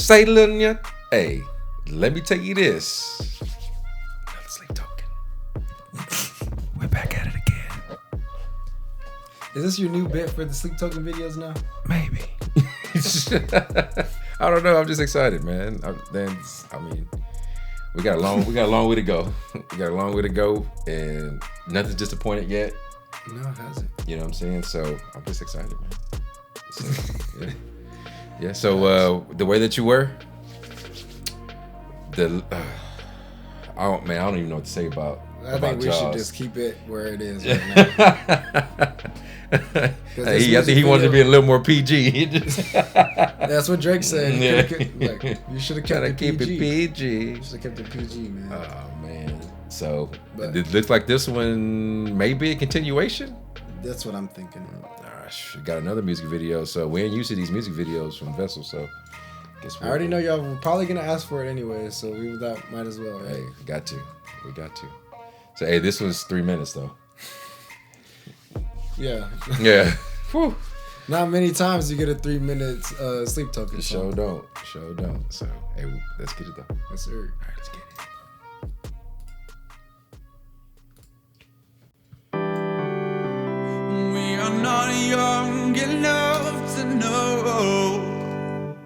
Say little, hey, let me tell you this. Another sleep token. We're back at it again. Is this your new bit for the sleep token videos now? Maybe. I don't know. I'm just excited, man. We got a long way to go. We got a long way to go, and nothing's disappointed yet. No, it hasn't. You know what I'm saying? So I'm just excited, man. So, yeah. So the way that you were, I don't even know what to say about. I think we Jaws. should just keep it where it is right now. I think he wanted to be a little more PG. That's what Drake said. Yeah. You should have kept it keep PG. it PG. You should have kept it PG, man. Oh man. So But- it looks like this one may be a continuation. That's what I'm thinking. Gosh, we got another music video. So we ain't used to these music videos from Vessel. So guess I already know y'all were probably gonna ask for it anyway, so might as well, right? Hey, we got to. So hey, this was 3 minutes though. Yeah. Yeah. Whew. Not many times you get a 3 minutes sleep token. Show don't. So hey, let's get it though. Yes, sir. All right, let's get it. We are not young enough to know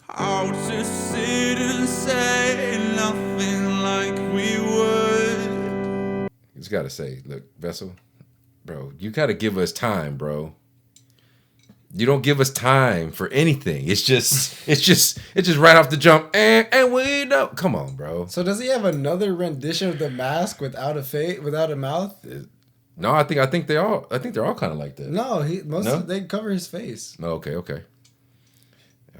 how to sit and say nothing like we would. Just gotta say, look, Vessel, bro, you gotta give us time, bro. You don't give us time for anything. It's just right off the jump, and we know. Come on, bro. So does he have another rendition of the mask without a mouth? No, I think they're all kind of like that. No, they cover his face. No, okay. All right,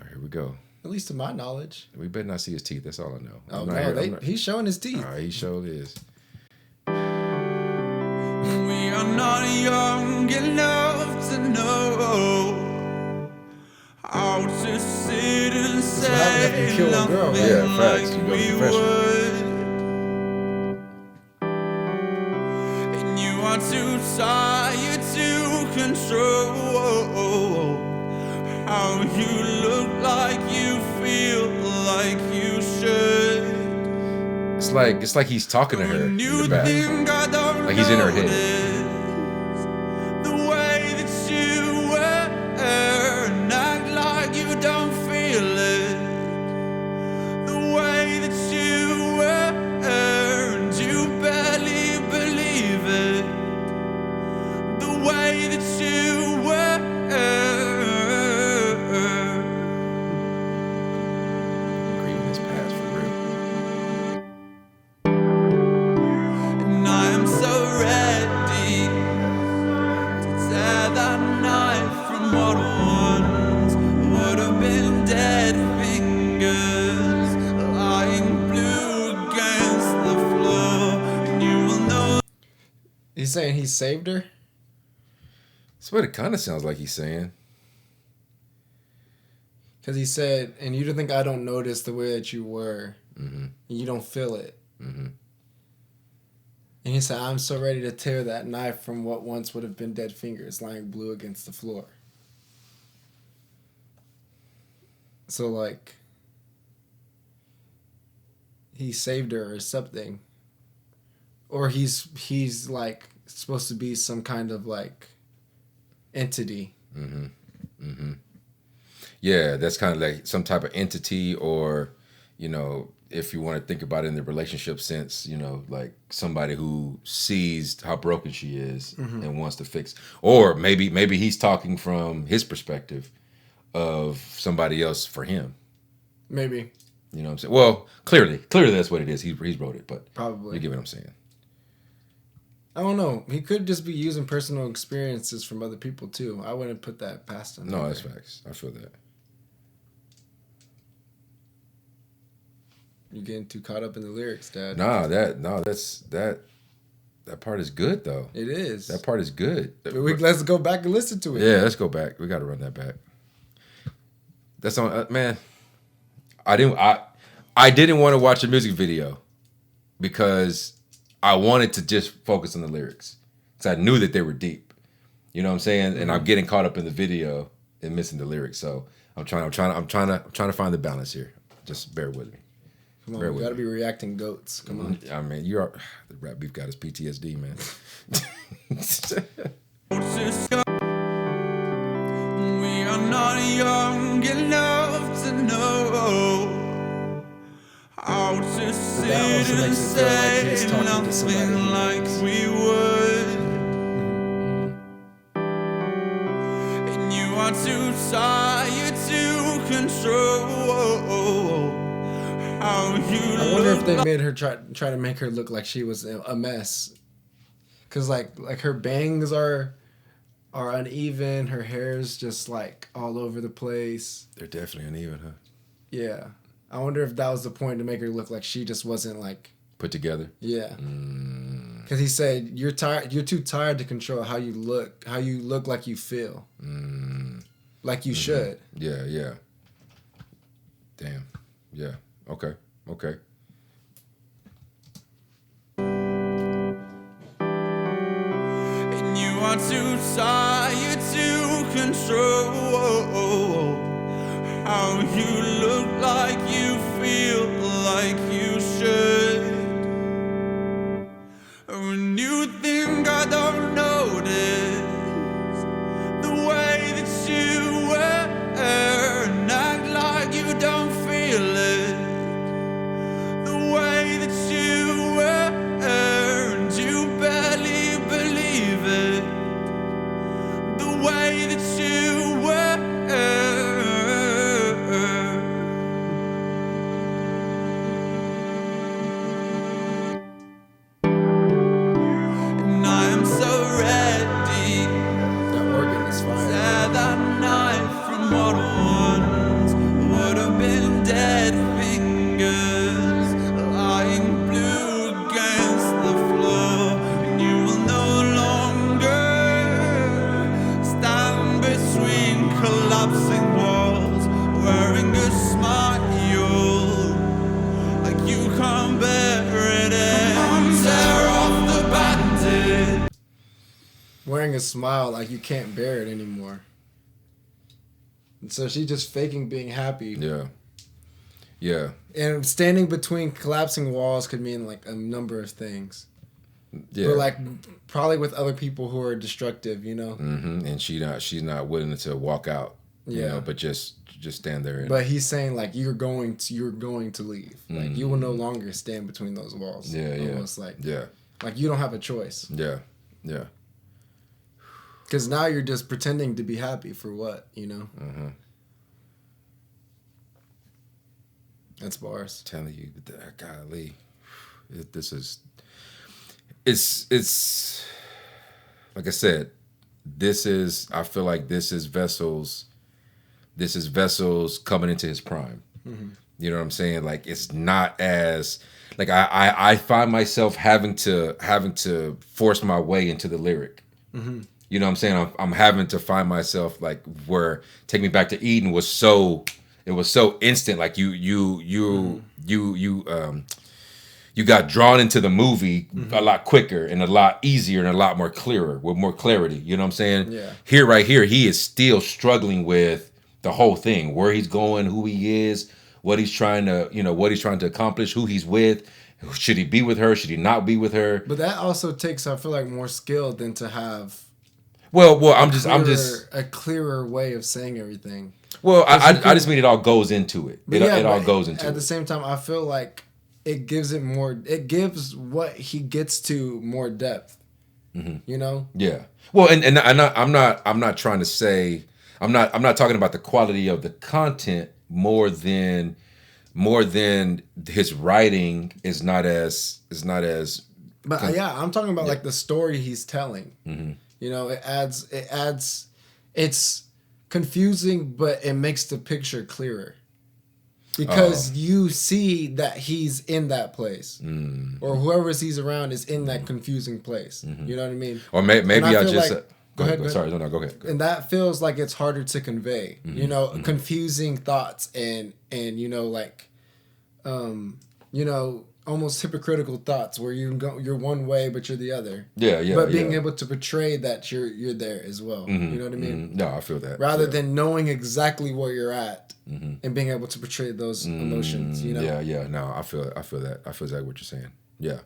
here we go. At least to my knowledge. We better not see his teeth. That's all I know. Oh no, he's showing his teeth. All right, he sure is. We are not young enough to know how to sit and what happens if you say kill a girl, nothing right? Yeah, facts. like You go to we confession. would. And you are too tired to control how you look like you feel like you should. It's like he's talking to her in You the back. think I don't Like he's in her head. notice the way that you were and act like you don't feel it. The way that you were and you barely believe it. The way that you were. Grieving his past for real. And I am so ready to tear that knife from what once would have been dead fingers lying blue against the floor. And you will know. He's saying he saved her? That's what it kind of sounds like he's saying. Because he said, and you don't think I don't notice the way that you were. Mm-hmm. And you don't feel it. Mm-hmm. And he said, I'm so ready to tear that knife from what once would have been dead fingers lying blue against the floor. So, like, he saved her or something. Or he's like, supposed to be some kind of, like, entity. Mm-hmm. Mm-hmm. Yeah, that's kind of like some type of entity, or, you know, if you want to think about it in the relationship sense, you know, like somebody who sees how broken she is and wants to fix. Or maybe he's talking from his perspective of somebody else for him. Maybe. You know what I'm saying? Well, clearly that's what it is. He wrote it, but Probably. you get what I'm saying. I don't know. He could just be using personal experiences from other people, too. I wouldn't put that past him. No, that's facts. I feel that. You're getting too caught up in the lyrics, Dad. That part is good though. It is. That part is good. Let's go back and listen to it. Yeah, let's go back. We got to run that back. That's on, man. I didn't want to watch a music video because I wanted to just focus on the lyrics because I knew that they were deep. You know what I'm saying? And I'm getting caught up in the video and missing the lyrics. So I'm trying to find the balance here. Just bear with me. Come on, we gotta be reacting goats. Come on. I mean, the rap beef got his PTSD, man. We are not young enough to know how to That sit also and makes it feel like he's say talking to somebody nothing he like knows. we would. And you are too tired to control how you I wonder if look. they made her try to make her look like she was a mess. Cause like her bangs are uneven, her hair's just like all over the place. They're definitely uneven, huh? Yeah. I wonder if that was the point, to make her look like she just wasn't like Put together. yeah. Cause he said you're too tired to control how you look like you feel. Like you should. Yeah. Damn. Yeah. Okay. And you are too tired to control how you look like you feel like you should. When you think I don't notice the way that you wear and act like you don't feel it, the way that you wear and you barely believe it, the way that you wear. And I am so ready. That organ is fire. Tear that knife from what once would have been dead fingers, lying blue against the floor. And you will no longer stand between collapsing walls, wearing a smile like you can't bear it. And tear off the bandage. Wearing a smile like you can't bear it anymore. And so she's just faking being happy. Yeah. And standing between collapsing walls could mean like a number of things. Yeah. But like probably with other people who are destructive, you know. And she's not willing to walk out. You Yeah. know, but just stand there. But he's saying like you're going to leave. Like you will no longer stand between those walls. Yeah. Almost like Yeah. like you don't have a choice. Yeah. Because now you're just pretending to be happy for what, you know? That's bars. Telling you, golly, it's like I said, I feel like this is Vessel's coming into his prime. You know what I'm saying? Like it's not as like I find myself having to force my way into the lyric. You know what I'm saying? I'm having to find myself like where Take Me Back to Eden was so instant. Like you got drawn into the movie a lot quicker and a lot easier and a lot more clearer with more clarity. You know what I'm saying? Yeah. Right here, he is still struggling with the whole thing, where he's going, who he is, what he's trying to accomplish, who he's with. Should he be with her? Should he not be with her? But that also takes, I feel like, more skill than to have Well, I'm just a clearer way of saying everything. Well, I just mean it all goes into it. It all goes into it. At the same time, I feel like it gives what he gets to more depth. You know? Yeah. Well, and I'm not trying to say I'm not talking about the quality of the content more than his writing is not as. But yeah, I'm talking about like the story he's telling. You know, it's confusing, but it makes the picture clearer. Because you see that he's in that place. Or whoever he's around is in that confusing place. You know what I mean? Or maybe I just... Like, go ahead. Sorry, no, go ahead. And that feels like it's harder to convey. You know, confusing thoughts and you know, like, almost hypocritical thoughts where you're one way but you're the other. Yeah, yeah. But being able to portray that you're there as well. Mm-hmm, You know what I mean? No, I feel that. Rather than knowing exactly where you're at and being able to portray those emotions. You know? Yeah, yeah. No, I feel that. I feel exactly what you're saying. Yeah,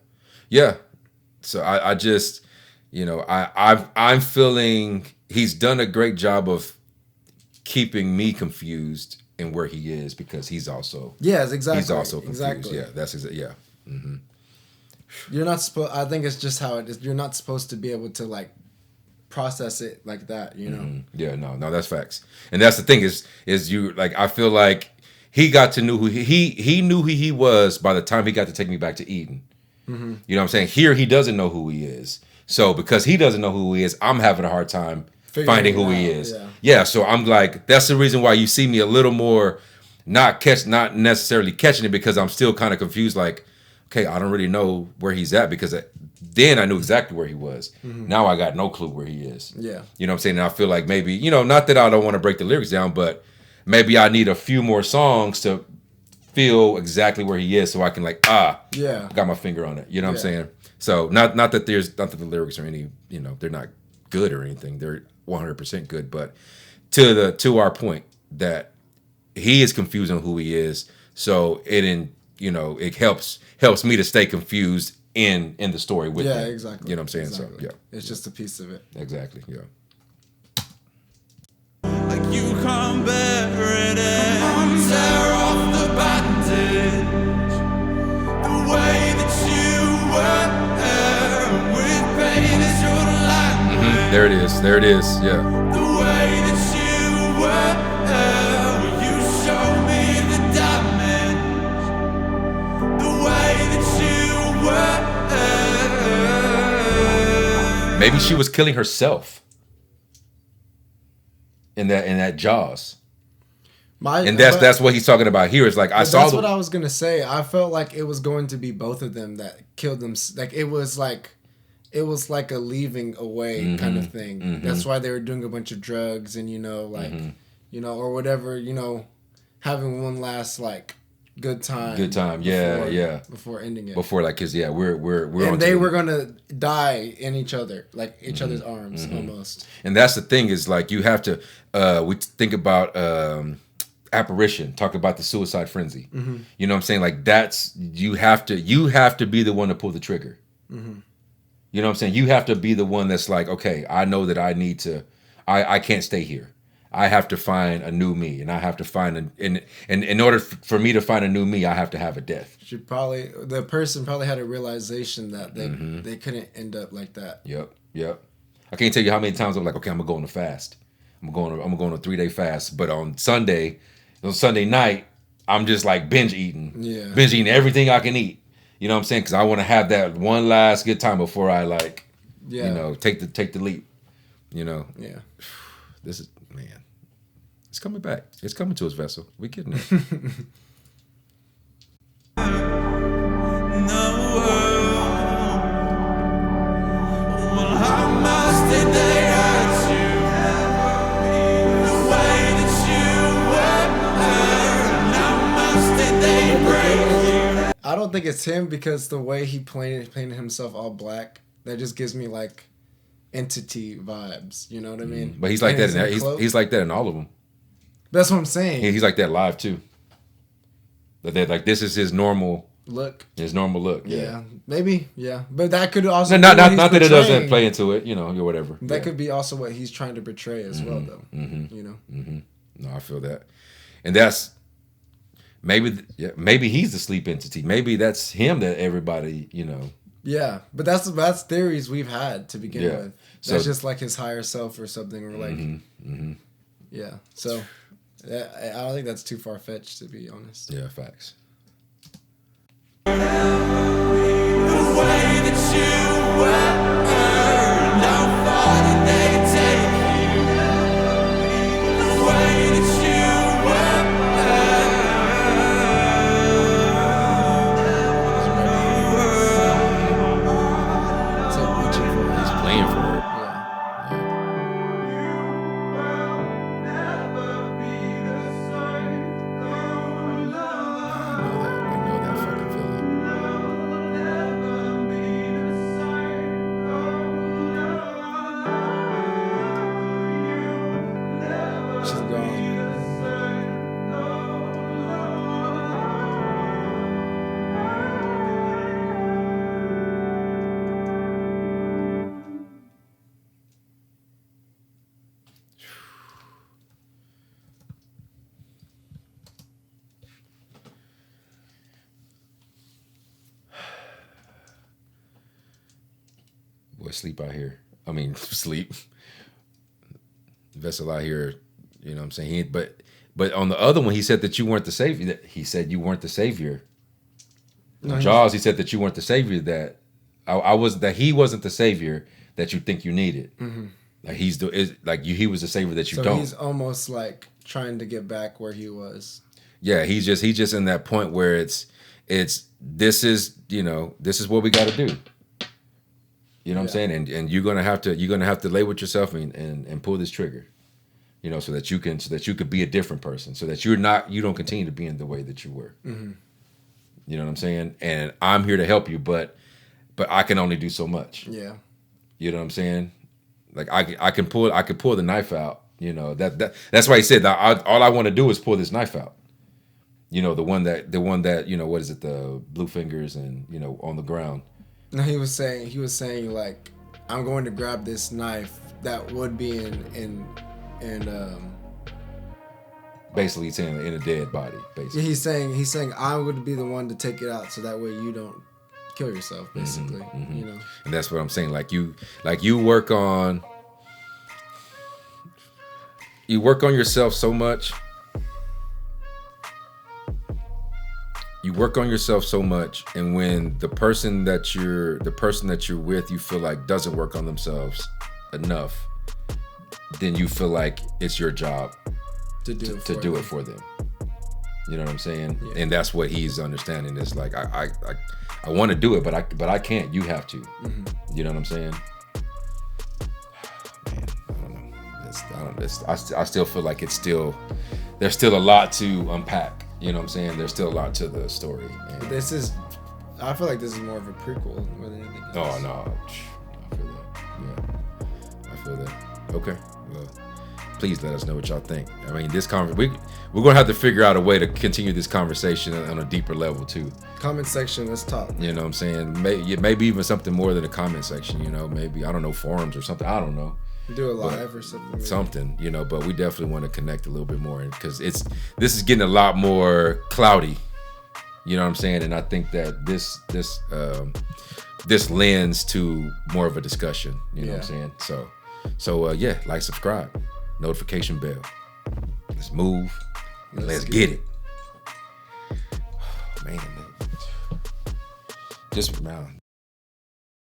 yeah. So I just, I'm feeling he's done a great job of keeping me confused in where he is because he's also exactly. He's also confused. Exactly. Yeah, that's exactly. Yeah. Mm-hmm. You're not supposed. I think it's just how it is. You're not supposed to be able to like process it like that. You know. Mm-hmm. Yeah. No, that's facts. And that's the thing is you like I feel like he got to know who he knew who he was by the time he got to take me back to Eden. Mm-hmm. You know what I'm saying? Here he doesn't know who he is. So because he doesn't know who he is, I'm having a hard time finding who he is. Yeah. So I'm like, that's the reason why you see me a little more not necessarily catching it because I'm still kind of confused. Like, okay, I don't really know where he's at because then I knew exactly where he was. Mm-hmm. Now I got no clue where he is. Yeah. You know what I'm saying? And I feel like maybe, not that I don't want to break the lyrics down, but maybe I need a few more songs to feel exactly where he is so I can got my finger on it. You know what I'm saying? So not that the lyrics are any, they're not good or anything. They're 100% good, but to our point that he is confused on who he is. So it helps me to stay confused in the story with him. Yeah, exactly. You know what I'm saying? Exactly. So yeah. It's just a piece of it. Exactly. Yeah. Like you can't bear it and tear off the bandage. The way that you were with pain is your language. There it is. Yeah. The way that you were, you show me the damage. The way that you were. Maybe she was killing herself. In that Jaws. And that's what he's talking about here. Is like I saw. That's what I was gonna say. I felt like it was going to be both of them that killed them. Like it was like a leaving away kind of thing. Mm-hmm. That's why they were doing a bunch of drugs and or whatever. Having one last like good time. Before ending it. Before because we're and they were gonna die in each other, like each other's arms almost. And that's the thing is like you have to. We think about apparition. Talk about the suicide frenzy. Mm-hmm. You know what I'm saying? Like that's you have to be the one to pull the trigger. Mm-hmm. You know what I'm saying? You have to be the one that's like, okay, I know that I need to. I can't stay here. I have to find a new me, and I have to find and in order for me to find a new me, I have to have a death. The person probably had a realization that they couldn't end up like that. Yep. I can't tell you how many times I'm like, okay, I'm gonna go on a fast. I'm going on a 3-day fast, but on Sunday night, I'm just like binge eating everything I can eat. You know what I'm saying? Because I want to have that one last good time before I take the leap. Yeah. This is. Man, it's coming back. It's coming to his vessel. We're getting it. How much did they hurt you? The way that you were. How much did they break you? I don't think it's him because the way he painted himself all black, that just gives me like entity vibes, you know what I mean? But he's like that. He's like that in all of them. That's what I'm saying. He's like that live too. That like this is his normal look. His normal look. Yeah, maybe. Yeah, but that could also not that it doesn't play into it, or whatever. That could be also what he's trying to portray as well, though. Mm-hmm. No, I feel that, and that's maybe he's the sleep entity. Maybe that's him that everybody. Yeah, but that's theories we've had to begin with. That's just like his higher self or something, or like, yeah. So, I don't think that's too far fetched, to be honest. Yeah, facts. The way that you were, how far did they take you? The way that you were. He's playing for it. sleep out here. I mean, sleep. Vessel out here, you know what I'm saying? But on the other one, he said that you weren't the savior. He said you weren't the savior. No, Jaws, he said that you weren't the savior that he wasn't the savior that you think you needed. Mm-hmm. Like he was the savior that you don't. So he's almost like trying to get back where he was. Yeah, he's just in that point where this is what we got to do. You know what I'm saying? And you're gonna have to lay with yourself and pull this trigger. You know, so that you could be a different person, so that you don't continue to be in the way that you were. Mm-hmm. You know what I'm saying? And I'm here to help you, but I can only do so much. Yeah. You know what I'm saying? Like I can pull the knife out. You know that's why he said that all I want to do is pull this knife out. You know, the one that what is it, the blue fingers and on the ground. No, he was saying like, I'm going to grab this knife that would be in basically saying in a dead body. Basically, he's saying I would be the one to take it out, so that way you don't kill yourself. Basically, mm-hmm. you know. And that's what I'm saying. Like you work on yourself so much. You work on yourself so much, and when the person that you're with, you feel like doesn't work on themselves enough, then you feel like it's your job to do it for them. You know what I'm saying? Yeah. And that's what he's understanding. It's like I want to do it, but I can't. You have to. Mm-hmm. You know what I'm saying? Man, I don't know. I still feel like there's still a lot to unpack. You know what I'm saying? There's still a lot to the story. But I feel like this is more of a prequel more than anything else. Oh, no. I feel that. Yeah. I feel that. Okay. Well, please let us know what y'all think. I mean, we're going to have to figure out a way to continue this conversation on a deeper level, too. Comment section, let's talk. You know what I'm saying? Maybe even something more than a comment section, maybe, I don't know, forums or something. I don't know. Do a live or something. Maybe. Something, but we definitely want to connect a little bit more because this is getting a lot more cloudy. You know what I'm saying? And I think that this lends to more of a discussion. You know what I'm saying? So yeah, like, subscribe, notification bell. Let's move. Let's get it. Oh, man. Just now.